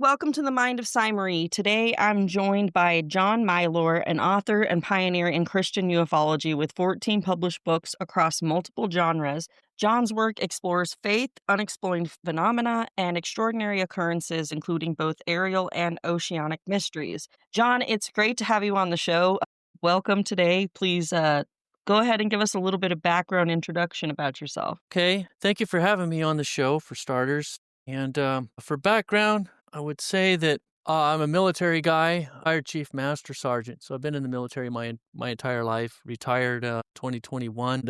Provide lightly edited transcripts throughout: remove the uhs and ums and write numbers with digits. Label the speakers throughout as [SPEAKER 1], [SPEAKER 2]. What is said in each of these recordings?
[SPEAKER 1] Welcome to the Mind of Sai Marie. Today I'm joined by John Milor, an author and pioneer in Christian Ufology with 14 published books across multiple genres. John's work explores faith, unexplained phenomena, and extraordinary occurrences, including both aerial and oceanic mysteries. John, it's great to have you on the show. Welcome today. Please go ahead and give us a little bit of background introduction about yourself.
[SPEAKER 2] Okay, thank you for having me on the show, for starters. And for background, I would say that I'm a military guy, retired Chief Master Sergeant. So I've been in the military my entire life. Retired 2021.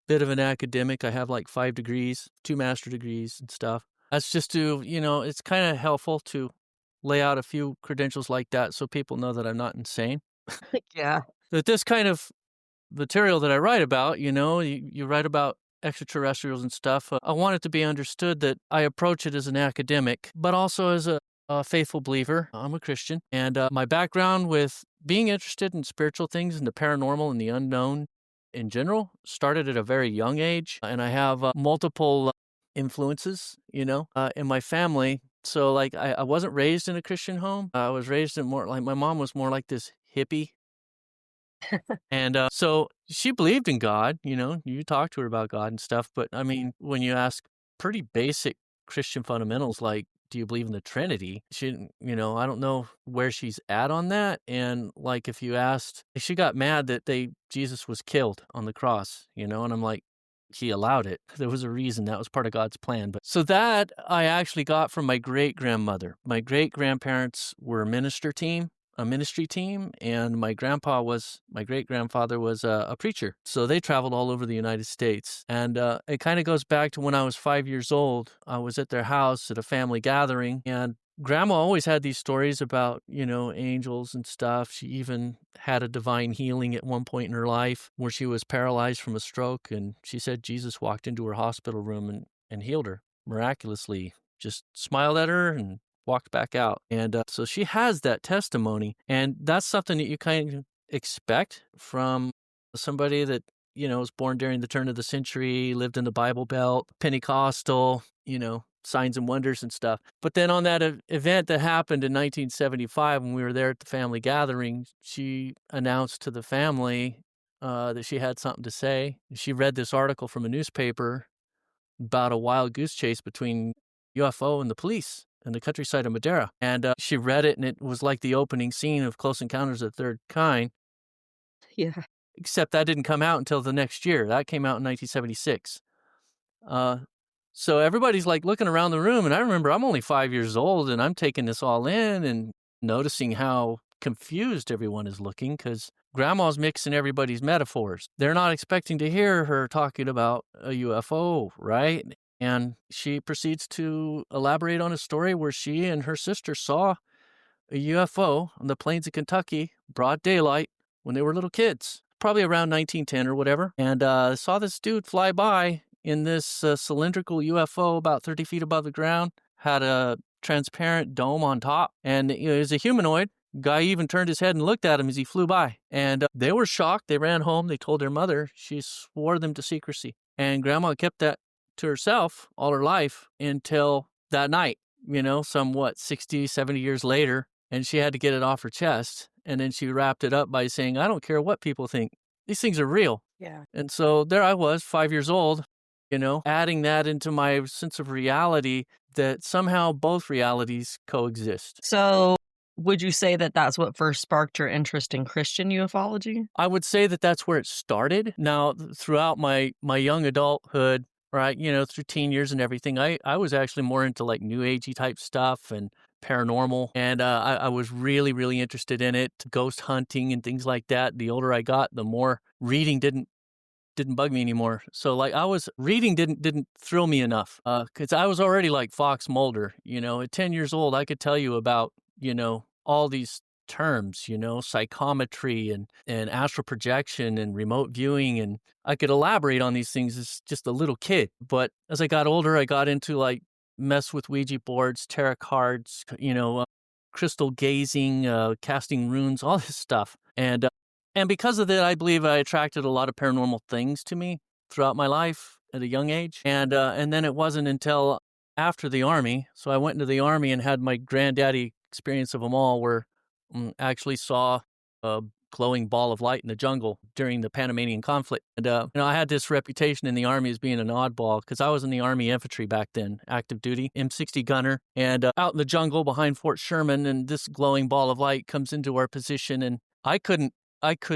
[SPEAKER 2] Bit of an academic. I have like 5 degrees, 2 master degrees and stuff. That's just to, it's kind of helpful to lay out a few credentials like that so people know that I'm not insane.
[SPEAKER 1] Yeah.
[SPEAKER 2] That this kind of material that I write about, you write about extraterrestrials and stuff. I want it to be understood that I approach it as an academic, but also as a faithful believer. I'm a Christian, and my background with being interested in spiritual things and the paranormal and the unknown in general started at a very young age, and I have multiple influences, in my family. So, like, I wasn't raised in a Christian home. I was raised in more like my mom was more like this hippie. And so she believed in God, you talk to her about God and stuff. But I mean, when you ask pretty basic Christian fundamentals, like, do you believe in the Trinity? She didn't, I don't know where she's at on that. And like, if you asked, she got mad that Jesus was killed on the cross, and I'm like, he allowed it. There was a reason. That was part of God's plan. But so that I actually got from my great grandmother. My great grandparents were a ministry team, and my great grandfather was a preacher. So they traveled all over the United States. And it kind of goes back to when I was 5 years old. I was at their house at a family gathering, and Grandma always had these stories about, angels and stuff. She even had a divine healing at one point in her life where she was paralyzed from a stroke. And she said Jesus walked into her hospital room and healed her miraculously, just smiled at her and walked back out. And so she has that testimony. And that's something that you kind of expect from somebody that, was born during the turn of the century, lived in the Bible Belt, Pentecostal, signs and wonders and stuff. But then on that event that happened in 1975, when we were there at the family gathering, she announced to the family that she had something to say. She read this article from a newspaper about a wild goose chase between UFO and the police in the countryside of Madeira. And she read it, and it was like the opening scene of Close Encounters of the Third Kind.
[SPEAKER 1] Yeah.
[SPEAKER 2] Except that didn't come out until the next year. That came out in 1976. So everybody's like looking around the room, and I remember I'm only 5 years old, and I'm taking this all in and noticing how confused everyone is looking because Grandma's mixing everybody's metaphors. They're not expecting to hear her talking about a UFO, right? And she proceeds to elaborate on a story where she and her sister saw a UFO on the plains of Kentucky, broad daylight, when they were little kids, probably around 1910 or whatever, and saw this dude fly by in this cylindrical UFO about 30 feet above the ground, had a transparent dome on top, and it was a humanoid. Guy even turned his head and looked at him as he flew by. And they were shocked. They ran home. They told their mother. She swore them to secrecy. And Grandma kept that to herself all her life until that night, 60, 70 years later. And she had to get it off her chest. And then she wrapped it up by saying, I don't care what people think. These things are real.
[SPEAKER 1] Yeah.
[SPEAKER 2] And so there I was, 5 years old, adding that into my sense of reality that somehow both realities coexist.
[SPEAKER 1] So would you say that that's what first sparked your interest in Christian ufology?
[SPEAKER 2] I would say that that's where it started. Now, throughout my young adulthood, right, through teen years and everything, I was actually more into like new agey type stuff and paranormal. And I was really, really interested in it, ghost hunting and things like that. The older I got, the more reading didn't bug me anymore. So like reading didn't thrill me enough because I was already like Fox Mulder, at 10 years old, I could tell you about, all these terms, psychometry and astral projection and remote viewing. And I could elaborate on these things as just a little kid. But as I got older, I got into like mess with Ouija boards, tarot cards, crystal gazing, casting runes, all this stuff. And because of that, I believe I attracted a lot of paranormal things to me throughout my life at a young age. And then it wasn't until after the Army. So I went into the Army and had my granddaddy experience of them all, where actually saw a glowing ball of light in the jungle during the Panamanian conflict. And, I had this reputation in the Army as being an oddball because I was in the Army infantry back then, active duty, M60 gunner, and out in the jungle behind Fort Sherman, and this glowing ball of light comes into our position, and I could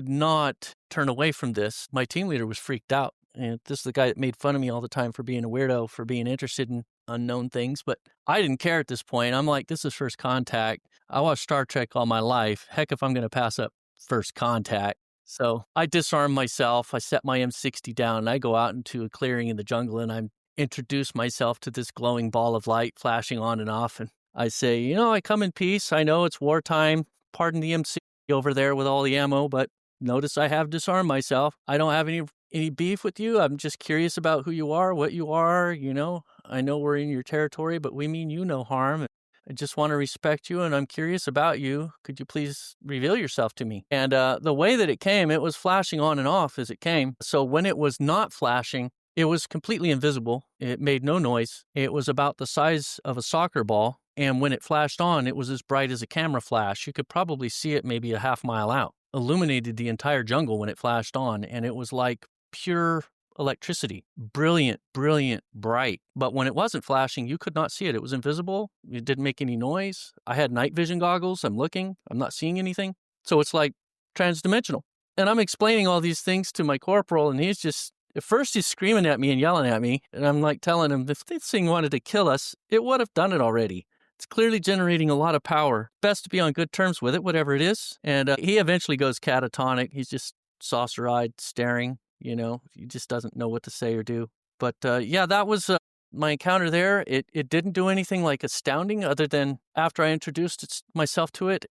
[SPEAKER 2] not turn away from this. My team leader was freaked out. And this is the guy that made fun of me all the time for being a weirdo, for being interested in unknown things. But I didn't care at this point. I'm like, this is first contact. I watched Star Trek all my life. Heck, if I'm going to pass up first contact. So I disarm myself. I set my M60 down and I go out into a clearing in the jungle and I introduce myself to this glowing ball of light flashing on and off. And I say, I come in peace. I know it's wartime. Pardon the M60 over there with all the ammo, but notice I have disarmed myself. I don't have any beef with you. I'm just curious about who you are, what you are. I know we're in your territory, but we mean you no harm. I just want to respect you, and I'm curious about you. Could you please reveal yourself to me? And the way that it came, it was flashing on and off as it came. So when it was not flashing, it was completely invisible. It made no noise. It was about the size of a soccer ball. And when it flashed on, it was as bright as a camera flash. You could probably see it maybe a half mile out. Illuminated the entire jungle when it flashed on, and it was like pure electricity. Brilliant, brilliant, bright. But when it wasn't flashing, you could not see it. It was invisible. It didn't make any noise. I had night vision goggles. I'm looking. I'm not seeing anything. So it's like transdimensional. And I'm explaining all these things to my corporal, and at first he's screaming at me and yelling at me. And I'm like telling him, if this thing wanted to kill us, it would have done it already. It's clearly generating a lot of power. Best to be on good terms with it, whatever it is. And he eventually goes catatonic. He's just saucer-eyed, staring. He just doesn't know what to say or do. But that was my encounter there. It didn't do anything like astounding other than after I introduced myself to it,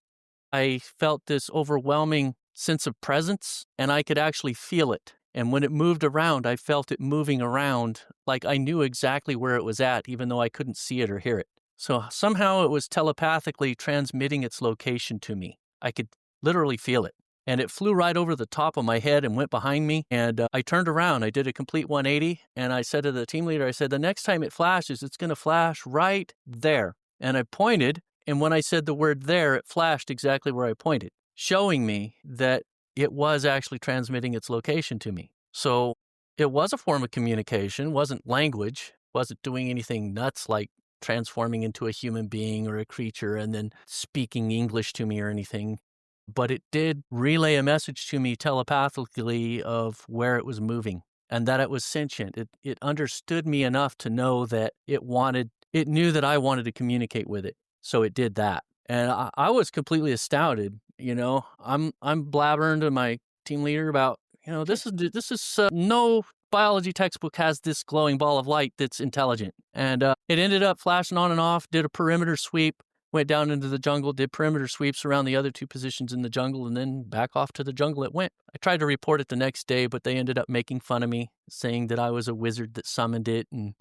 [SPEAKER 2] I felt this overwhelming sense of presence and I could actually feel it. And when it moved around, I felt it moving around like I knew exactly where it was at, even though I couldn't see it or hear it. So somehow it was telepathically transmitting its location to me. I could literally feel it. And it flew right over the top of my head and went behind me. And I turned around. I did a complete 180. And I said to the team leader, I said, the next time it flashes, it's going to flash right there. And I pointed. And when I said the word there, it flashed exactly where I pointed, showing me that it was actually transmitting its location to me. So it was a form of communication, wasn't language, wasn't doing anything nuts like transforming into a human being or a creature and then speaking English to me or anything. But it did relay a message to me telepathically of where it was moving and that it was sentient. It understood me enough to know that it knew that I wanted to communicate with it. So it did that. And I was completely astounded. I'm blabbering to my team leader about, this is no biology textbook has this glowing ball of light that's intelligent. And it ended up flashing on and off, did a perimeter sweep, went down into the jungle, did perimeter sweeps around the other two positions in the jungle, and then back off to the jungle it went. I tried to report it the next day, but they ended up making fun of me, saying that I was a wizard that summoned it, and it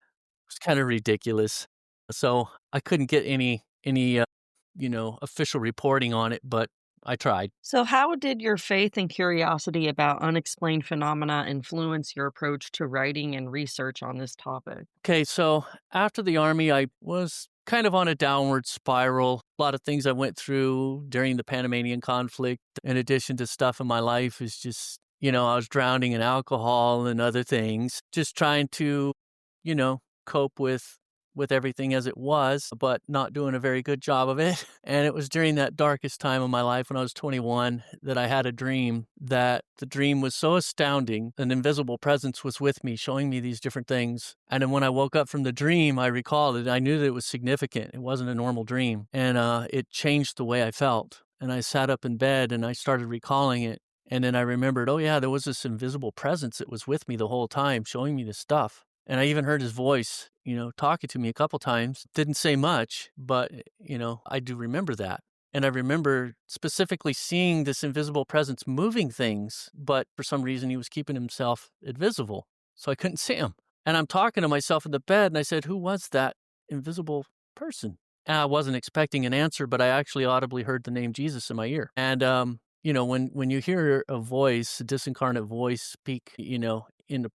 [SPEAKER 2] was kind of ridiculous. So I couldn't get any official reporting on it, but I tried.
[SPEAKER 1] So, how did your faith and curiosity about unexplained phenomena influence your approach to writing and research on this topic?
[SPEAKER 2] Okay, so after the Army, I was kind of on a downward spiral. A lot of things I went through during the Panamanian conflict, in addition to stuff in my life, is just, I was drowning in alcohol and other things, just trying to, cope with everything as it was, but not doing a very good job of it. And it was during that darkest time of my life when I was 21 that I had a dream that the dream was so astounding. An invisible presence was with me, showing me these different things. And then when I woke up from the dream, I recalled it. I knew that it was significant. It wasn't a normal dream. And it changed the way I felt. And I sat up in bed and I started recalling it. And then I remembered, oh yeah, there was this invisible presence that was with me the whole time, showing me this stuff. And I even heard his voice, talking to me a couple times. Didn't say much, but, I do remember that. And I remember specifically seeing this invisible presence moving things, but for some reason he was keeping himself invisible. So I couldn't see him. And I'm talking to myself in the bed and I said, who was that invisible person? And I wasn't expecting an answer, but I actually audibly heard the name Jesus in my ear. And, when you hear a voice, a disincarnate voice speak, in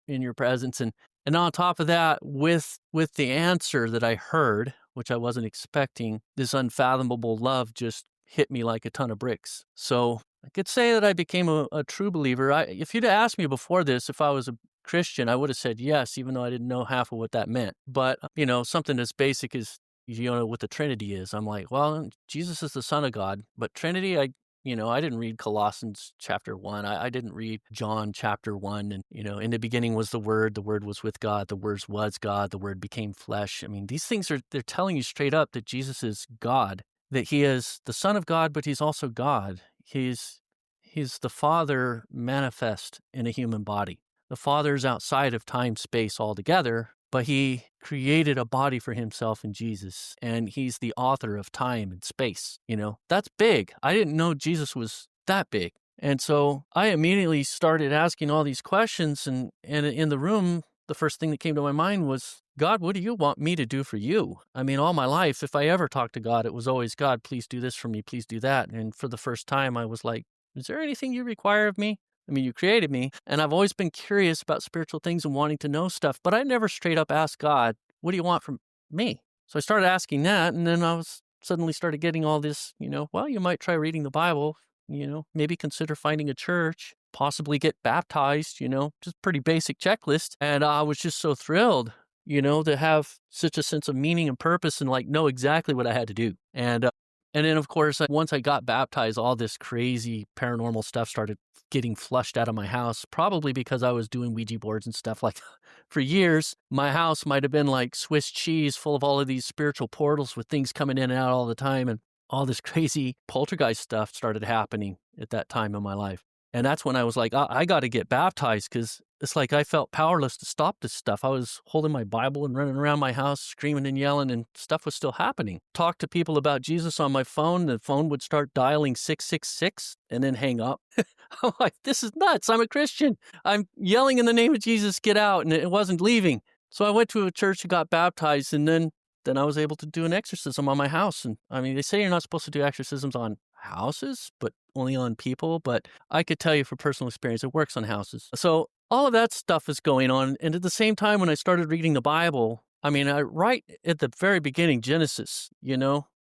[SPEAKER 2] your presence, and And on top of that, with the answer that I heard, which I wasn't expecting, this unfathomable love just hit me like a ton of bricks. So I could say that I became a true believer. If you'd asked me before this if I was a Christian, I would have said yes, even though I didn't know half of what that meant. But, something as basic as, what the Trinity is, I'm like, well, Jesus is the Son of God, but Trinity, I didn't read Colossians chapter 1. I didn't read John chapter 1. And, in the beginning was the Word was with God, the Word was God, the Word became flesh. I mean, these things they're telling you straight up that Jesus is God, that he is the Son of God, but he's also God. He's the Father manifest in a human body. The Father's outside of time, space altogether, but he created a body for himself in Jesus, and he's the author of time and space. That's big. I didn't know Jesus was that big. And so I immediately started asking all these questions, and in the room, the first thing that came to my mind was, God, what do you want me to do for you? I mean, all my life, if I ever talked to God, it was always, God, please do this for me, please do that. And for the first time, I was like, is there anything you require of me? I mean, you created me, and I've always been curious about spiritual things and wanting to know stuff, but I never straight up asked God, what do you want from me? So I started asking that, and then I was suddenly started getting all this, well, you might try reading the Bible, maybe consider finding a church, possibly get baptized, just pretty basic checklist. And I was just so thrilled, to have such a sense of meaning and purpose and know exactly what I had to do. And then, of course, once I got baptized, all this crazy paranormal stuff started getting flushed out of my house, probably because I was doing Ouija boards and stuff like that. For years, my house might have been like Swiss cheese full of all of these spiritual portals with things coming in and out all the time. And all this crazy poltergeist stuff started happening at that time in my life. And that's when I was like, I got to get baptized, because it's like I felt powerless to stop this stuff. I was holding my Bible and running around my house, screaming and yelling, and stuff was still happening. Talk to people about Jesus on my phone. The phone would start dialing 666 and then hang up. I'm like, this is nuts. I'm a Christian. I'm yelling in the name of Jesus, get out. And it wasn't leaving. So I went to a church and got baptized, and then I was able to do an exorcism on my house. And I mean, they say you're not supposed to do exorcisms on houses, but only on people. But I could tell you from personal experience, it works on houses. So all of that stuff is going on. And at the same time, when I started reading the Bible, I mean, right at the very beginning, Genesis,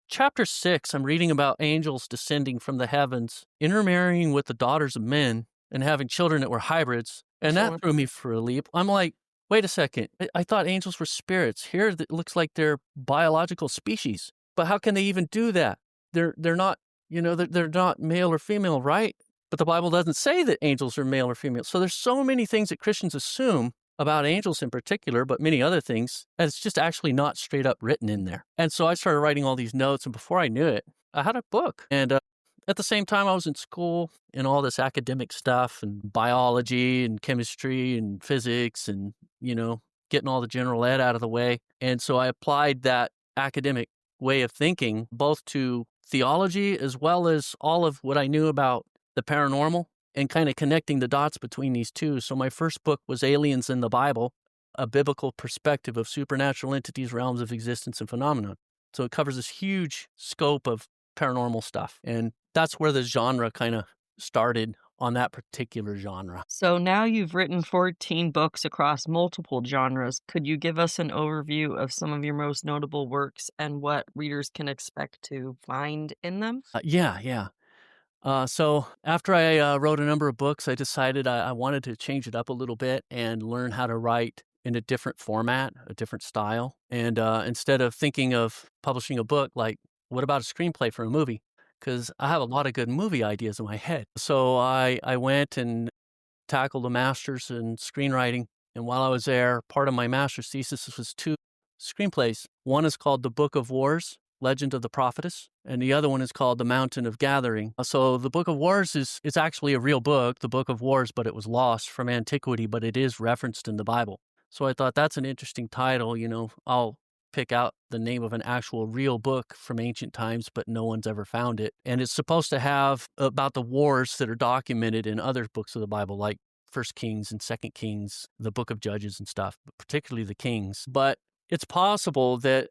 [SPEAKER 2] chapter 6, I'm reading about angels descending from the heavens, intermarrying with the daughters of men and having children that were hybrids. And that threw me for a leap. I'm like, wait a second. I thought angels were spirits. Here it looks like they're biological species. But how can they even do that? They're not, they're not male or female, right? But the Bible doesn't say that angels are male or female. So there's so many things that Christians assume about angels in particular, but many other things, and it's just actually not straight up written in there. And so I started writing all these notes, and before I knew it, I had a book. And at the same time, I was in school and all this academic stuff and biology and chemistry and physics and, getting all the general ed out of the way. And so I applied that academic way of thinking both to theology as well as all of what I knew about the paranormal and kind of connecting the dots between these two. So my first book was Aliens in the Bible, a biblical perspective of supernatural entities, realms of existence, and phenomena. So it covers this huge scope of paranormal stuff. And that's where the genre kind of started on that particular genre.
[SPEAKER 1] So now you've written 14 books across multiple genres. Could you give us an overview of some of your most notable works and what readers can expect to find in them?
[SPEAKER 2] Yeah. So after I wrote a number of books, I decided I wanted to change it up a little bit and learn how to write in a different format, a different style. And instead of thinking of publishing a book, like, what about a screenplay for a movie? Because I have a lot of good movie ideas in my head. So I went and tackled a master's in screenwriting. And while I was there, part of my master's thesis was 2 screenplays. One is called The Book of Wars, Legend of the Prophetess, and the other one is called The Mountain of Gathering. So the Book of Wars is actually a real book, the Book of Wars, but it was lost from antiquity, but it is referenced in the Bible. So I thought that's an interesting title. I'll pick out the name of an actual real book from ancient times, but no one's ever found it. And it's supposed to have about the wars that are documented in other books of the Bible, like First Kings and Second Kings, the Book of Judges and stuff, but particularly the Kings. But it's possible that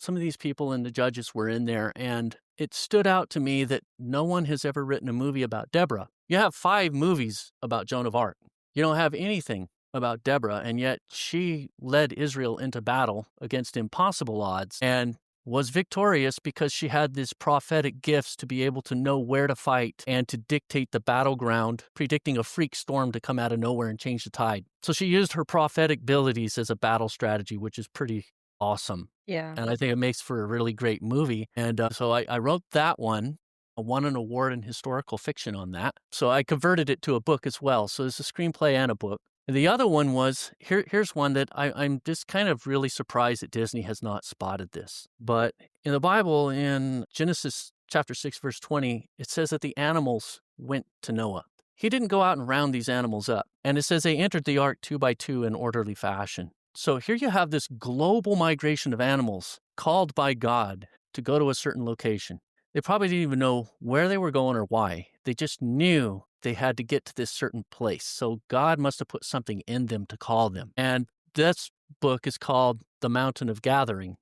[SPEAKER 2] some of these people and the judges were in there, and it stood out to me that no one has ever written a movie about Deborah. You have 5 movies about Joan of Arc. You don't have anything about Deborah, and yet she led Israel into battle against impossible odds and was victorious because she had these prophetic gifts to be able to know where to fight and to dictate the battleground, predicting a freak storm to come out of nowhere and change the tide. So she used her prophetic abilities as a battle strategy, which is pretty awesome.
[SPEAKER 1] Yeah.
[SPEAKER 2] And I think it makes for a really great movie. And so I wrote that one. I won an award in historical fiction on that. So I converted it to a book as well. So it's a screenplay and a book. And the other one was, here's one that I'm just kind of really surprised that Disney has not spotted this. But in the Bible, in Genesis chapter 6, verse 20, it says that the animals went to Noah. He didn't go out and round these animals up. And it says they entered the ark 2 by 2 in orderly fashion. So here you have this global migration of animals called by God to go to a certain location. They probably didn't even know where they were going or why. They just knew they had to get to this certain place. So God must have put something in them to call them. And this book is called The Mountain of Gathering.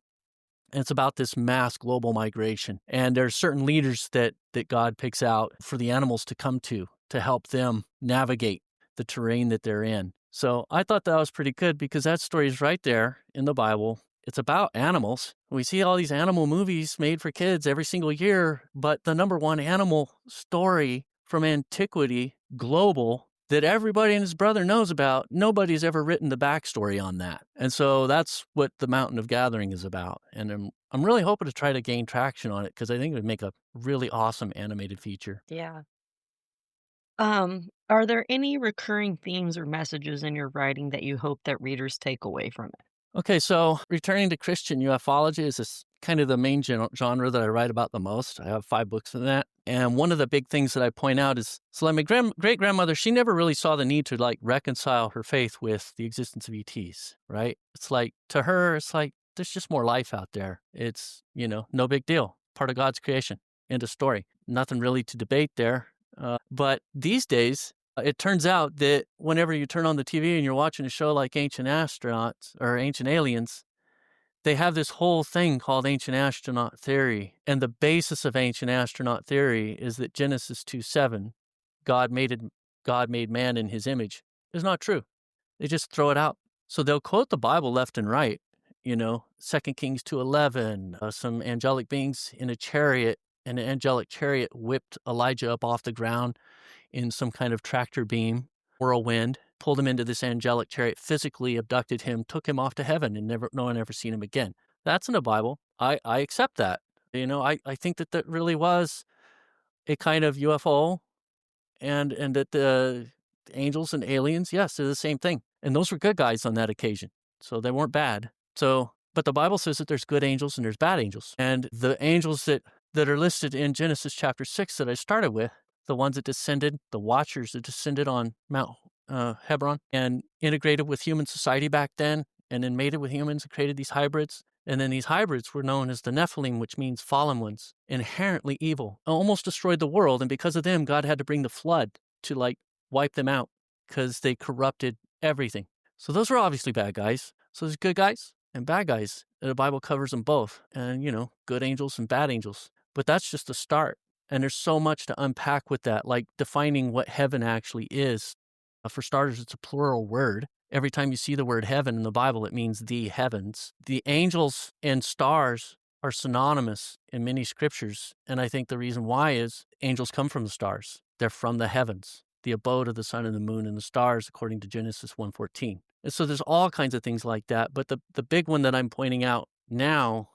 [SPEAKER 2] And it's about this mass global migration. And there's certain leaders that God picks out for the animals to come to help them navigate the terrain that they're in. So I thought that was pretty good because that story is right there in the Bible. It's about animals. We see all these animal movies made for kids every single year, but the number one animal story from antiquity, global, that everybody and his brother knows about, nobody's ever written the backstory on that. And so that's what The Mountain of Gathering is about. And I'm really hoping to try to gain traction on it because I think it would make a really awesome animated feature.
[SPEAKER 1] Yeah. Are there any recurring themes or messages in your writing that you hope that readers take away from it?
[SPEAKER 2] Okay, so returning to Christian ufology is this kind of the main genre that I write about the most. I have 5 books in that. And one of the big things that I point out is, so like my great-grandmother, she never really saw the need to like reconcile her faith with the existence of ETs, right? It's like, to her, it's like, there's just more life out there. It's, no big deal. Part of God's creation. End of story. Nothing really to debate there. But these days, it turns out that whenever you turn on the TV and you're watching a show like Ancient Astronauts or Ancient Aliens, they have this whole thing called Ancient Astronaut Theory. And the basis of Ancient Astronaut Theory is that Genesis 2:7, God made man in his image, is not true. They just throw it out. So they'll quote the Bible left and right, 2 Kings 2:11, some angelic beings in a chariot, and an angelic chariot whipped Elijah up off the ground in some kind of tractor beam, whirlwind, pulled him into this angelic chariot, physically abducted him, took him off to heaven, and no one ever seen him again. That's in the Bible. I accept that. I think that really was a kind of UFO, and that the angels and aliens, yes, they're the same thing. And those were good guys on that occasion. So they weren't bad. But the Bible says that there's good angels and there's bad angels. And the angels that are listed in Genesis chapter 6 that I started with, the ones that descended, the watchers that descended on Mount Hebron and integrated with human society back then, and then mated with humans and created these hybrids. And then these hybrids were known as the Nephilim, which means fallen ones, inherently evil, almost destroyed the world. And because of them, God had to bring the flood to wipe them out because they corrupted everything. So those were obviously bad guys. So there's good guys and bad guys. And the Bible covers them both. And, good angels and bad angels. But that's just the start. And there's so much to unpack with that, like defining what heaven actually is. For starters, it's a plural word. Every time you see the word heaven in the Bible, it means the heavens. The angels and stars are synonymous in many scriptures. And I think the reason why is angels come from the stars. They're from the heavens, the abode of the sun and the moon and the stars, according to Genesis 1:14. And so there's all kinds of things like that. But the big one that I'm pointing out now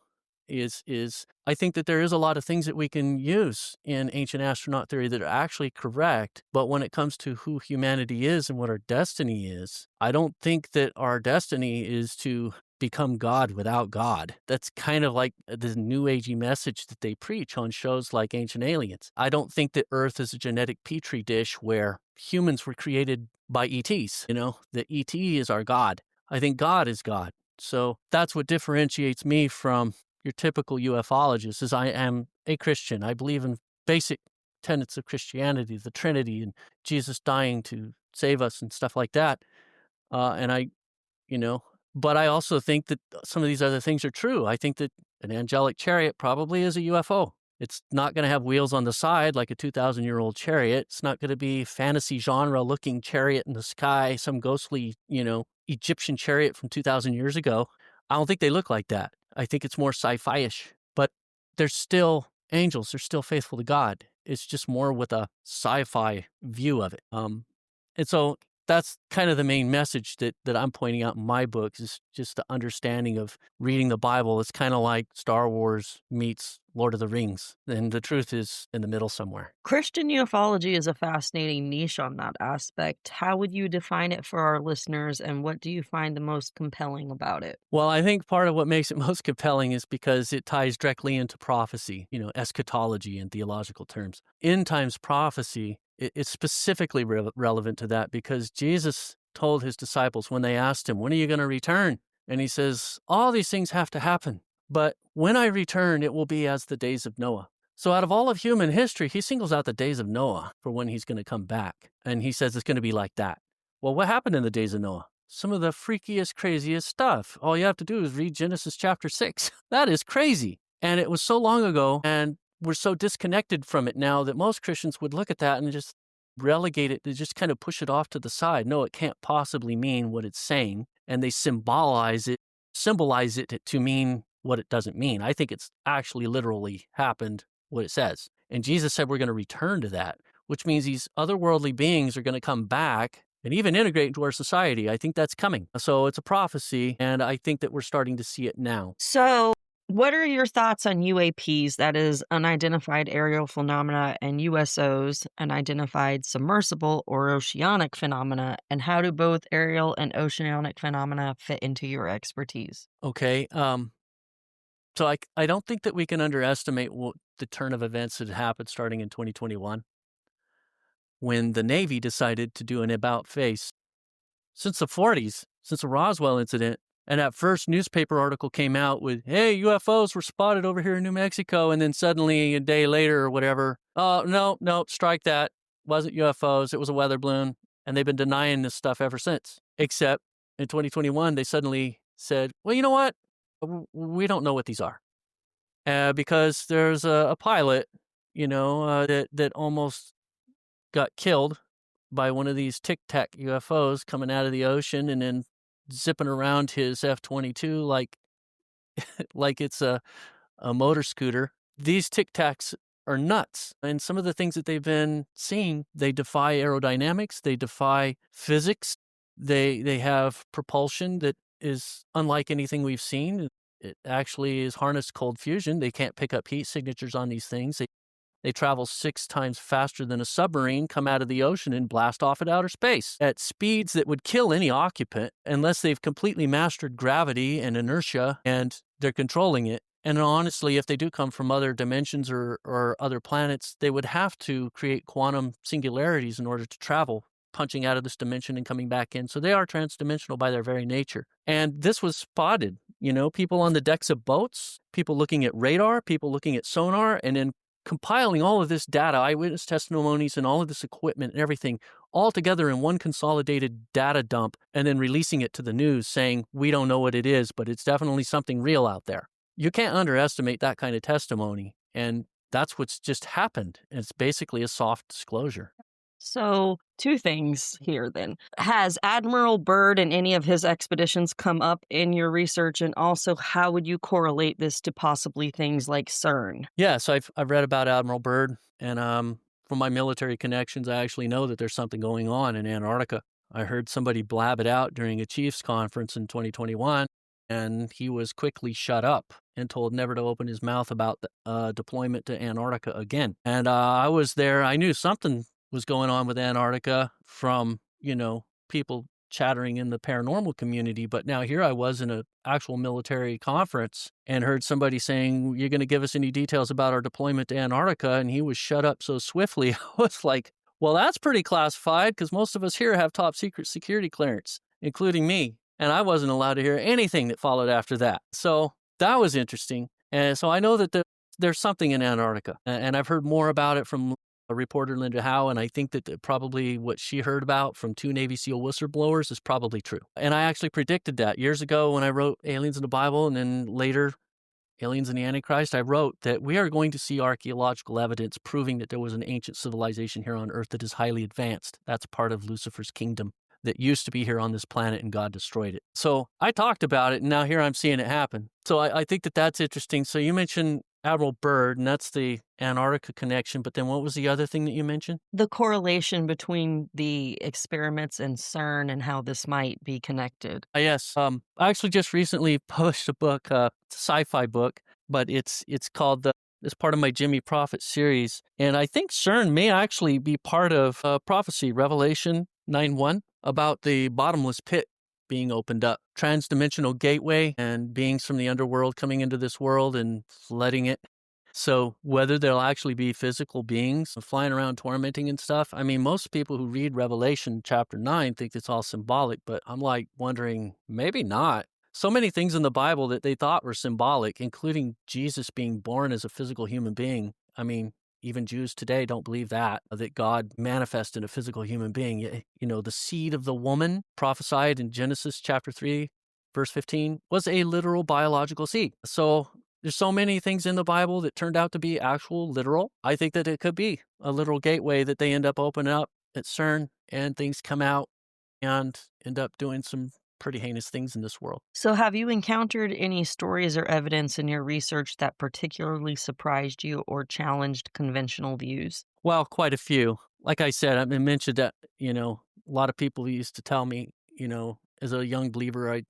[SPEAKER 2] is I think that there is a lot of things that we can use in ancient astronaut theory that are actually correct. But when it comes to who humanity is and what our destiny is, I don't think that our destiny is to become God without God. That's kind of like the new agey message that they preach on shows like Ancient Aliens. I don't think that Earth is a genetic petri dish where humans were created by ETs. The ET is our God. I think God is God. So that's what differentiates me from your typical ufologist. Is I am a Christian. I believe in basic tenets of Christianity, the Trinity, and Jesus dying to save us and stuff like that. But I also think that some of these other things are true. I think that an angelic chariot probably is a UFO. It's not going to have wheels on the side like a 2,000-year-old chariot. It's not going to be fantasy genre-looking chariot in the sky, some ghostly, Egyptian chariot from 2,000 years ago. I don't think they look like that. I think it's more sci-fi-ish. But they're still angels. They're still faithful to God. It's just more with a sci-fi view of it. And so that's kind of the main message that I'm pointing out in my books, is just the understanding of reading the Bible. It's kind of like Star Wars meets Lord of the Rings, and the truth is in the middle somewhere.
[SPEAKER 1] Christian ufology is a fascinating niche on that aspect. How would you define it for our listeners, and what do you find the most compelling about it?
[SPEAKER 2] Well, I think part of what makes it most compelling is because it ties directly into prophecy, eschatology in theological terms. End times prophecy, it's specifically relevant to that, because Jesus told his disciples when they asked him, when are you going to return? And he says, all these things have to happen, but when I return, it will be as the days of Noah. So out of all of human history, he singles out the days of Noah for when he's going to come back. And he says it's going to be like that. Well, what happened in the days of Noah? Some of the freakiest, craziest stuff. All you have to do is read Genesis chapter 6. That is crazy. And it was so long ago, and we're so disconnected from it now that most Christians would look at that and just relegate it, to just kind of push it off to the side. No, it can't possibly mean what it's saying. And they symbolize it to mean what it doesn't mean. I think it's actually literally happened what it says. And Jesus said we're going to return to that, which means these otherworldly beings are going to come back and even integrate into our society. I think that's coming. So it's a prophecy, and I think that we're starting to see it now.
[SPEAKER 1] So, what are your thoughts on UAPs, that is unidentified aerial phenomena, and USOs, unidentified submersible or oceanic phenomena, and how do both aerial and oceanic phenomena fit into your expertise?
[SPEAKER 2] Okay. So I don't think that we can underestimate the turn of events that happened starting in 2021, when the Navy decided to do an about-face. Since the 40s, since the Roswell incident, and that first newspaper article came out with, hey, UFOs were spotted over here in New Mexico, and then suddenly a day later or whatever, oh, no, strike that. Wasn't UFOs, it was a weather balloon, and they've been denying this stuff ever since. Except in 2021, they suddenly said, well, you know what? We don't know what these are. Because there's a pilot, that almost got killed by one of these Tic Tac UFOs coming out of the ocean and then zipping around his F-22 like it's a motor scooter. These Tic Tacs are nuts. And some of the things that they've been seeing, they defy aerodynamics, they defy physics, they have propulsion that is unlike anything we've seen. It actually is harnessed cold fusion. They can't pick up heat signatures on these things. They travel 6 times faster than a submarine, come out of the ocean and blast off at outer space at speeds that would kill any occupant unless they've completely mastered gravity and inertia and they're controlling it. And honestly, if they do come from other dimensions or other planets, they would have to create quantum singularities in order to travel, punching out of this dimension and coming back in. So they are transdimensional by their very nature. And this was spotted, people on the decks of boats, people looking at radar, people looking at sonar, and then compiling all of this data, eyewitness testimonies and all of this equipment and everything all together in one consolidated data dump, and then releasing it to the news saying, we don't know what it is, but it's definitely something real out there. You can't underestimate that kind of testimony. And that's what's just happened. It's basically a soft disclosure.
[SPEAKER 1] So, 2 things here then. Has Admiral Byrd and any of his expeditions come up in your research? And also, how would you correlate this to possibly things like CERN?
[SPEAKER 2] Yeah, so I've read about Admiral Byrd, and from my military connections, I actually know that there's something going on in Antarctica. I heard somebody blab it out during a Chiefs conference in 2021, and he was quickly shut up and told never to open his mouth about the deployment to Antarctica again. And I was there. I knew something was going on with Antarctica from, people chattering in the paranormal community. But now here I was in an actual military conference and heard somebody saying, you're going to give us any details about our deployment to Antarctica? And he was shut up so swiftly. I was like, well, that's pretty classified, because most of us here have top secret security clearance, including me. And I wasn't allowed to hear anything that followed after that. So that was interesting. And so I know that there's something in Antarctica. And I've heard more about it from a reporter, Linda Howe, and I think that probably what she heard about from 2 Navy SEAL whistleblowers is probably true. And I actually predicted that years ago when I wrote Aliens in the Bible, and then later aliens and the Antichrist, I wrote that we are going to see archaeological evidence proving that there was an ancient civilization here on Earth that is highly advanced. That's part of Lucifer's kingdom that used to be here on this planet and God destroyed it. So I talked about it and now here I'm seeing it happen. So I think that that's interesting. So you mentioned Admiral Byrd, and that's the Antarctica connection. But then what was the other thing that you mentioned?
[SPEAKER 1] The correlation between the experiments and CERN and how this might be connected.
[SPEAKER 2] Yes. I actually just recently published a book, it's a sci-fi book, but it's called it's part of my Jimmy Prophet series. And I think CERN may actually be part of prophecy, Revelation 9:1, about the bottomless pit being opened up, transdimensional gateway and beings from the underworld coming into this world and flooding it. So whether there'll actually be physical beings flying around tormenting and stuff, I mean, most people who read Revelation chapter 9 think it's all symbolic, but I'm like wondering, maybe not. So many things in the Bible that they thought were symbolic, including Jesus being born as a physical human being. I mean, even Jews today don't believe that God manifested a physical human being. The seed of the woman prophesied in Genesis chapter 3, verse 15, was a literal biological seed. So there's so many things in the Bible that turned out to be actual literal. I think that it could be a literal gateway that they end up opening up at CERN and things come out and end up doing some pretty heinous things in this world.
[SPEAKER 1] So, have you encountered any stories or evidence in your research that particularly surprised you or challenged conventional views?
[SPEAKER 2] Well, quite a few. Like I said, I mentioned that, a lot of people used to tell me, as a young believer,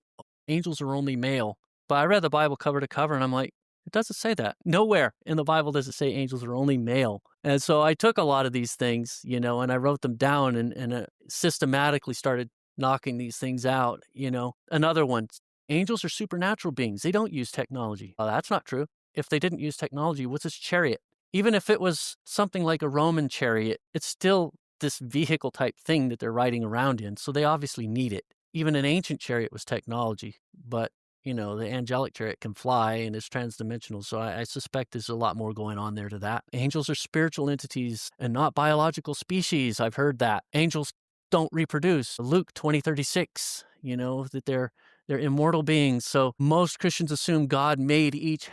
[SPEAKER 2] angels are only male. But I read the Bible cover to cover and I'm like, it doesn't say that. Nowhere in the Bible does it say angels are only male. And so I took a lot of these things, and I wrote them down and systematically started knocking these things out. Another one, angels are supernatural beings. They don't use technology. Well, that's not true. If they didn't use technology, what's this chariot? Even if it was something like a Roman chariot, it's still this vehicle type thing that they're riding around in. So they obviously need it. Even an ancient chariot was technology, but the angelic chariot can fly and is transdimensional. So I suspect there's a lot more going on there to that. Angels are spiritual entities and not biological species. I've heard that. Angels don't reproduce. Luke 20:36, that they're immortal beings. So most Christians assume God made each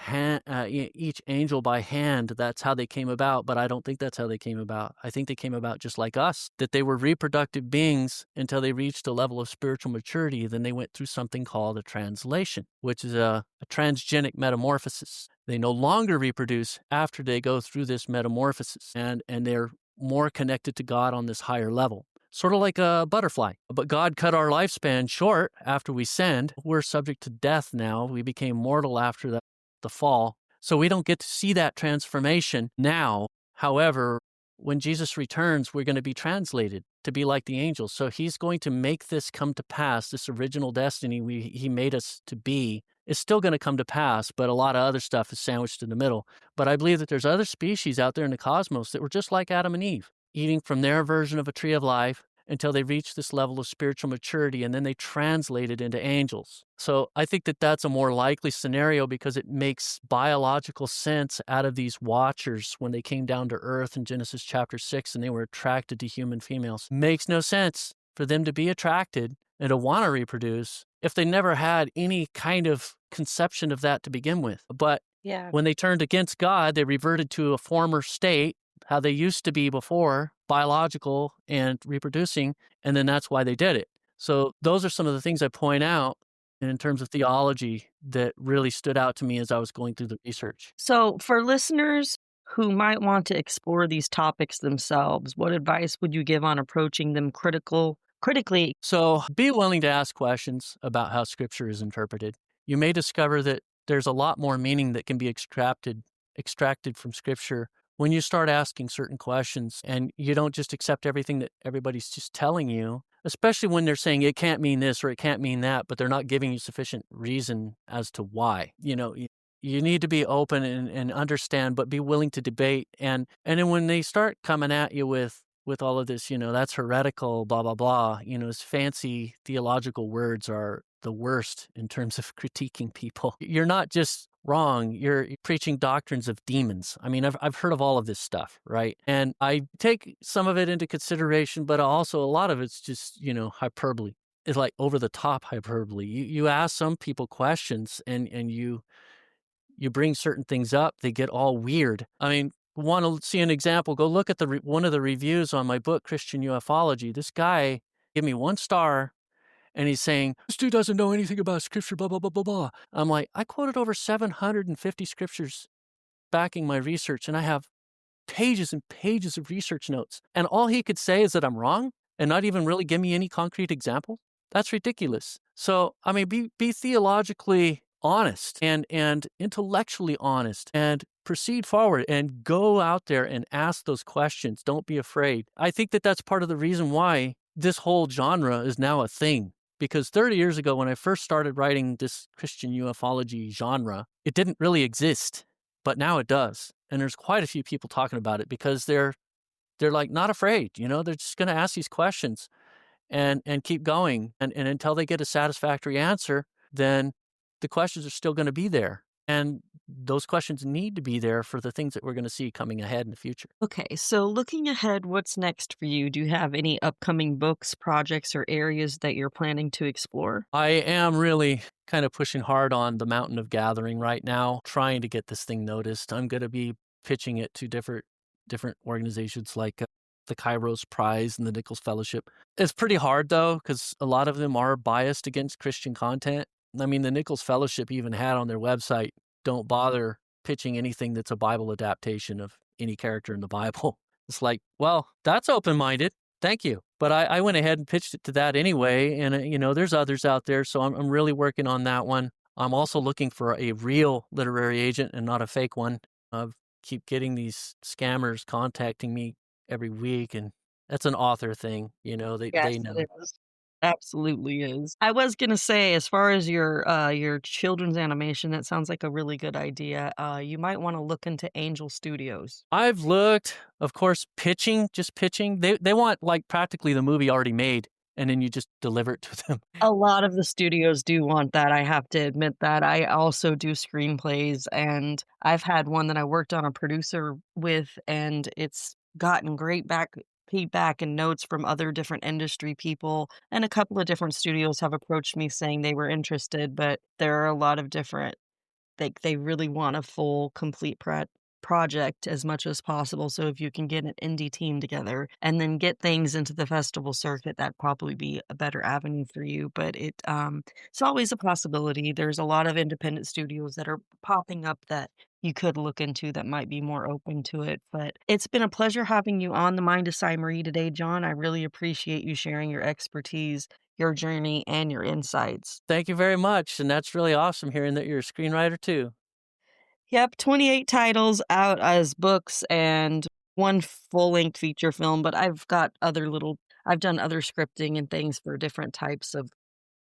[SPEAKER 2] angel by hand. That's how they came about, but I don't think that's how they came about. I think they came about just like us, that they were reproductive beings until they reached a level of spiritual maturity. Then they went through something called a translation, which is a transgenic metamorphosis. They no longer reproduce after they go through this metamorphosis, and they're more connected to God on this higher level. Sort of like a butterfly. But God cut our lifespan short after we sinned. We're subject to death now. We became mortal after the fall. So we don't get to see that transformation now. However, when Jesus returns, we're going to be translated to be like the angels. So he's going to make this come to pass. This original destiny he made us to be is still going to come to pass, but a lot of other stuff is sandwiched in the middle. But I believe that there's other species out there in the cosmos that were just like Adam and Eve, eating from their version of a tree of life until they reach this level of spiritual maturity, and then they translate it into angels. So I think that that's a more likely scenario because it makes biological sense out of these watchers when they came down to earth in Genesis chapter 6 and they were attracted to human females. Makes no sense for them to be attracted and to want to reproduce if they never had any kind of conception of that to begin with. But when they turned against God, they reverted to a former state, how they used to be before, biological and reproducing, and then that's why they did it. So those are some of the things I point out in terms of theology that really stood out to me as I was going through the research.
[SPEAKER 1] So, for listeners who might want to explore these topics themselves, what advice would you give on approaching them critically?
[SPEAKER 2] So be willing to ask questions about how Scripture is interpreted. You may discover that there's a lot more meaning that can be extracted from Scripture when you start asking certain questions and you don't just accept everything that everybody's just telling you, especially when they're saying it can't mean this or it can't mean that, but they're not giving you sufficient reason as to why. You need to be open and understand, but be willing to debate. And then when they start coming at you with all of this, that's heretical, blah, blah, blah, these fancy theological words are the worst in terms of critiquing people. You're not just wrong. You're preaching doctrines of demons. I mean, I've heard of all of this stuff, right? And I take some of it into consideration, but also a lot of it's just, hyperbole. It's like over the top hyperbole. You ask some people questions and you you bring certain things up, they get all weird. I mean, want to see an example? Go look at one of the reviews on my book, Christian Ufology. This guy gave me 1 star, and he's saying, "This dude doesn't know anything about scripture, blah, blah, blah, blah, blah." I'm like, I quoted over 750 scriptures backing my research, and I have pages and pages of research notes. And all he could say is that I'm wrong and not even really give me any concrete example. That's ridiculous. So, I mean, be theologically honest and intellectually honest and proceed forward and go out there and ask those questions. Don't be afraid. I think that that's part of the reason why this whole genre is now a thing. Because 30 years ago, when I first started writing this Christian ufology genre, it didn't really exist, but now it does. And there's quite a few people talking about it because they're like not afraid, they're just going to ask these questions and keep going. And until they get a satisfactory answer, then the questions are still going to be there. And those questions need to be there for the things that we're going to see coming ahead in the future.
[SPEAKER 1] Okay, so looking ahead, what's next for you? Do you have any upcoming books, projects, or areas that you're planning to explore?
[SPEAKER 2] I am really kind of pushing hard on the Mountain of Gathering right now, trying to get this thing noticed. I'm going to be pitching it to different organizations like the Kairos Prize and the Nichols Fellowship. It's pretty hard, though, because a lot of them are biased against Christian content. I mean, the Nichols Fellowship even had on their website, don't bother pitching anything that's a Bible adaptation of any character in the Bible. It's like, well, that's open-minded. Thank you. But I went ahead and pitched it to that anyway. And, there's others out there. So I'm really working on that one. I'm also looking for a real literary agent and not a fake one. I keep getting these scammers contacting me every week. And that's an author thing. They
[SPEAKER 1] Yes,
[SPEAKER 2] know.
[SPEAKER 1] it is. Absolutely is. I was gonna say, as far as your children's animation, that sounds like a really good idea. You might wanna look into Angel Studios.
[SPEAKER 2] I've looked, of course, just pitching. They want like practically the movie already made, and then you just deliver it to them.
[SPEAKER 1] A lot of the studios do want that, I have to admit that. I also do screenplays, and I've had one that I worked on a producer with, and it's gotten great feedback and notes from other different industry people, and a couple of different studios have approached me saying they were interested, but there are a lot of different they really want a full, complete project as much as possible, so if you can get an indie team together and then get things into the festival circuit, that'd probably be a better avenue for you, but it's always a possibility. There's a lot of independent studios that are popping up that you could look into that might be more open to it, but it's been a pleasure having you on the Mind of Sai Marie today, John. I really appreciate you sharing your expertise, your journey, and your insights.
[SPEAKER 2] Thank you very much. And that's really awesome hearing that you're a screenwriter too.
[SPEAKER 1] Yep, 28 titles out as books and 1 full-length feature film, but I've done other scripting and things for different types of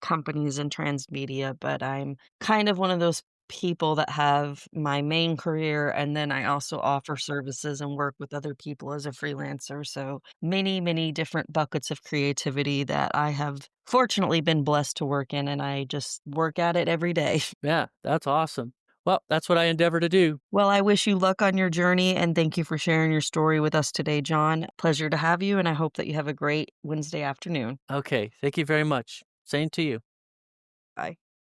[SPEAKER 1] companies and transmedia, but I'm kind of one of those people that have my main career, and then I also offer services and work with other people as a freelancer, so many, many different buckets of creativity that I have fortunately been blessed to work in, and I just work at it every day.
[SPEAKER 2] Yeah, that's awesome. Well, that's what I endeavor to do.
[SPEAKER 1] Well, I wish you luck on your journey, and thank you for sharing your story with us today, John. Pleasure to have you, and I hope that you have a great Wednesday afternoon.
[SPEAKER 2] Okay. Thank you very much. Same to you.
[SPEAKER 1] Bye.